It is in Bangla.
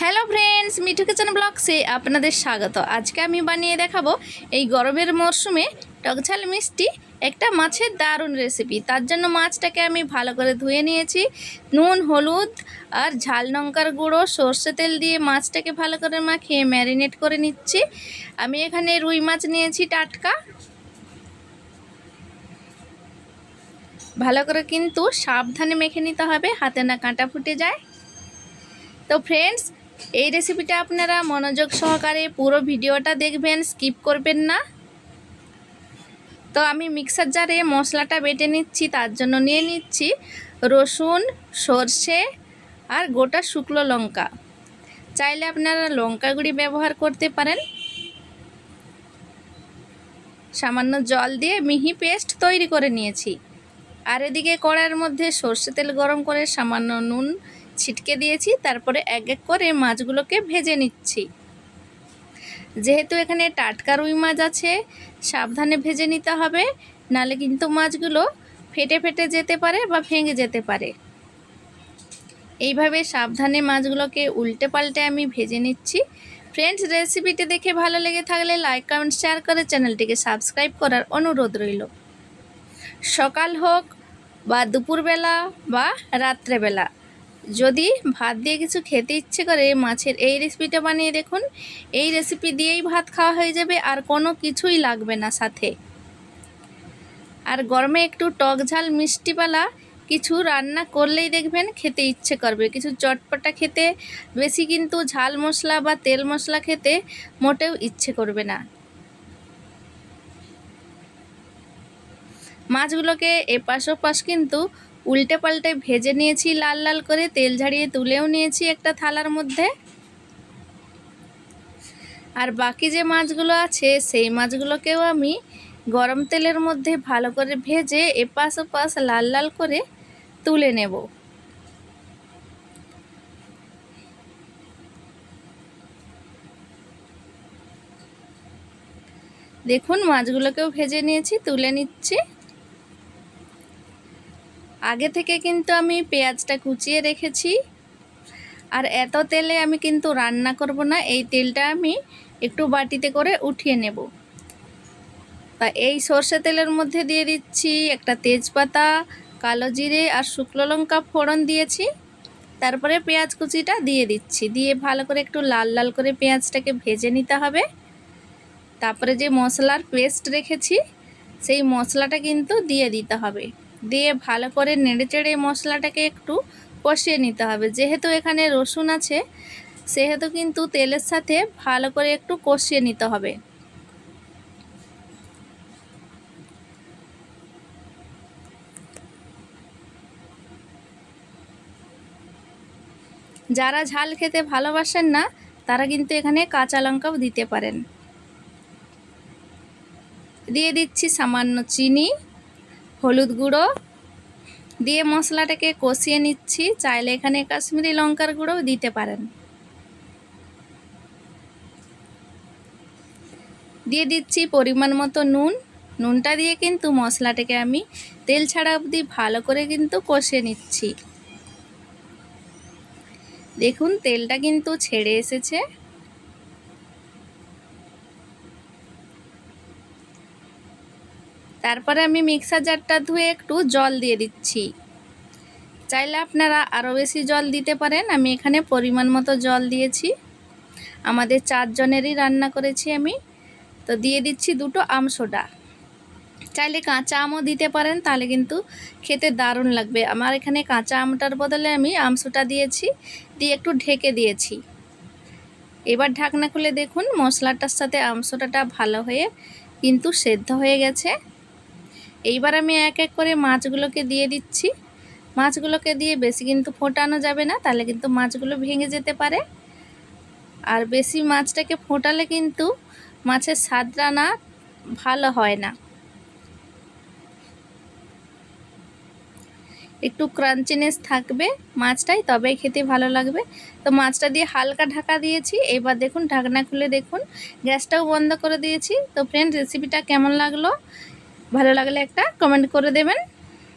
হ্যালো ফ্রেন্ডস, মিঠু কিচেন ব্লগসে আপনাদের স্বাগত। আজকে আমি বানিয়ে দেখাবো এই গরমের মরশুমে টকঝাল মিষ্টি একটা মাছের দারুণ রেসিপি। তার জন্য মাছটাকে আমি ভালো করে ধুয়ে নিয়েছি। নুন, হলুদ আর ঝাল লঙ্কার গুঁড়ো, সর্ষে তেল দিয়ে মাছটাকে ভালো করে মাখিয়ে ম্যারিনেট করে নিচ্ছি। আমি এখানে রুই মাছ নিয়েছি টাটকা। ভালো করে কিন্তু সাবধানে মেখে নিতে হবে, হাতে না কাঁটা ফুটে যায়। তো ফ্রেন্ডস, এই রেসিপিটা আপনারা মনোযোগ সহকারে পুরো ভিডিওটা দেখবেন, স্কিপ করবেন না। তো আমি মিক্সার জারে মশলাটা বেটে নিচ্ছি। তার জন্য নিয়ে নিচ্ছি রসুন, সর্ষে আর গোটা শুকনো লঙ্কা। চাইলে আপনারা লঙ্কা গুঁড়ি ব্যবহার করতে পারেন। সামান্য জল দিয়ে মিহি পেস্ট তৈরি করে নিয়েছি। আর এদিকে কড়াইয়ের মধ্যে সর্ষে তেল গরম করে সামান্য নুন ছিটকে দিয়েছি। তারপরে এক এক করে মাছগুলোকে ভেজে নিচ্ছি। যেহেতু এখানে টাটকা রুই মাছ আছে, সাবধানে ভেজে নিতে হবে, নালে কিন্তু মাছগুলো ফেটে ফেটে যেতে পারে বা ভেঙে যেতে পারে। এইভাবে সাবধানে মাছগুলোকে উল্টে পাল্টে আমি ভেজে নিচ্ছি। ফ্রেন্ডস, রেসিপিটি দেখে ভালো লেগে থাকলে লাইক, কমেন্ট, শেয়ার করে চ্যানেলটিকে সাবস্ক্রাইব করার অনুরোধ রইল। সকাল হোক বা দুপুরবেলা বা রাত্রেবেলা, যদি ভাত দিয়ে কিছু খেতে ইচ্ছে করে, মাছের এই রেসিপিটা বানিয়ে দেখুন। এই রেসিপি দিয়েই ভাত খাওয়া হয়ে যাবে, আর কোনো কিছুই লাগবে না সাথে। আর গরমে একটু টক ঝাল মিষ্টিপালা কিছু রান্না করলেই দেখবেন খেতে ইচ্ছে করবে। কিছু চটপটা খেতে, বেশি কিন্তু ঝাল মশলা বা তেল মশলা খেতে মোটেও ইচ্ছে করবে না। মাছগুলোকে এপাশ ওপাশ কিন্তু উল্টে পাল্টে ভেজে নিয়েছি লাল লাল করে, তেল ঝাড়িয়ে তুলেও নিয়েছি একটা থালার মধ্যে। আর বাকি যে মাছগুলো আছে সেই মাছগুলোকেও আমি গরম তেলের মধ্যে ভালো করে ভেজে এপাশ ওপাশ লাল লাল করে তুলে নেব। দেখুন, মাছগুলোকেও ভেজে নিয়েছি, তুলে নিচ্ছি। আগে থেকে কিন্তু আমি পেঁয়াজটা কুচিয়ে রেখেছি। আর এত তেলে আমি কিন্তু রান্না করব না, এই তেলটা আমি একটু বাটিতে করে উঠিয়ে নেব। তা এই সর্ষে তেলের মধ্যে দিয়ে দিচ্ছি একটা তেজপাতা, কালো জিরে আর শুকনো লঙ্কা ফোড়ন দিয়েছি। তারপরে পেঁয়াজ কুচিটা দিয়ে দিচ্ছি, দিয়ে ভালো করে একটু লাল লাল করে পেঁয়াজটাকে ভেজে নিতে হবে। তারপরে যে মশলার পেস্ট রেখেছি সেই মশলাটা কিন্তু দিয়ে দিতে হবে। দিয়ে ভালো করে নেড়েচেড়ে মশলাটাকে একটু কষিয়ে নিতে হবে। যেহেতু এখানে রসুন আছে, সেহেতু কিন্তু তেলের সাথে ভালো করে একটু কষিয়ে নিতে হবে। যারা ঝাল খেতে ভালোবাসেন না, তারা কিন্তু এখানে কাঁচা লঙ্কাও দিতে পারেন। দিয়ে দিচ্ছি সামান্য চিনি, হলুদ গুঁড়ো দিয়ে মশলাটাকে কষিয়ে নিচ্ছি। চাইলে এখানে কাশ্মীরি লঙ্কার গুঁড়োও দিতে পারেন। দিয়ে দিচ্ছি পরিমাণ মতো নুন। নুনটা দিয়ে কিন্তু মশলাটাকে আমি তেল ছাড়া অবধি ভালো করে কিন্তু কষিয়ে নিচ্ছি। দেখুন, তেলটা কিন্তু ছেড়ে এসেছে। তারপরে আমি মিক্সার জারটা ধুয়ে একটু জল দিয়ে দিচ্ছি। চাইলে আপনারা আরও বেশি জল দিতে পারেন। আমি এখানে পরিমাণ মতো জল দিয়েছি, আমাদের 4 জনেরই রান্না করেছি আমি। তো দিয়ে দিচ্ছি দুটো আমসোডা। চাইলে কাঁচা আমও দিতে পারেন, তাহলে কিন্তু খেতে দারুণ লাগবে। আমার এখানে কাঁচা আমটার বদলে আমি আমসোডা দিয়েছি, দিয়ে একটু ঢেকে দিয়েছি। এবার ঢাকনা খুলে দেখুন, মশলাটার সাথে আমসোডাটা ভালো হয়ে কিন্তু সেদ্ধ হয়ে গেছে। এইবার আমি এক এক করে মাছগুলোকে দিয়ে দিচ্ছি। মাছগুলোকে দিয়ে বেশি কিন্তু ফোটানো যাবে না, তাহলে কিন্তু মাছগুলো ভেঙে যেতে পারে। আর বেশি মাছটাকে ফোটালে কিন্তু মাছের স্বাদটা না ভালো হয় না। একটু ক্রাঞ্চিনেস থাকবে মাছটাই, তবেই খেতে ভালো লাগবে। তো মাছটা দিয়ে হালকা ঢাকা দিয়েছি। এবার দেখুন, ঢাকনা খুলে দেখুন, গ্যাসটাও বন্ধ করে দিয়েছি। তো ফ্রেন্ড, রেসিপিটা কেমন লাগলো? ভালো লাগলে একটা কমেন্ট করে দেবেন।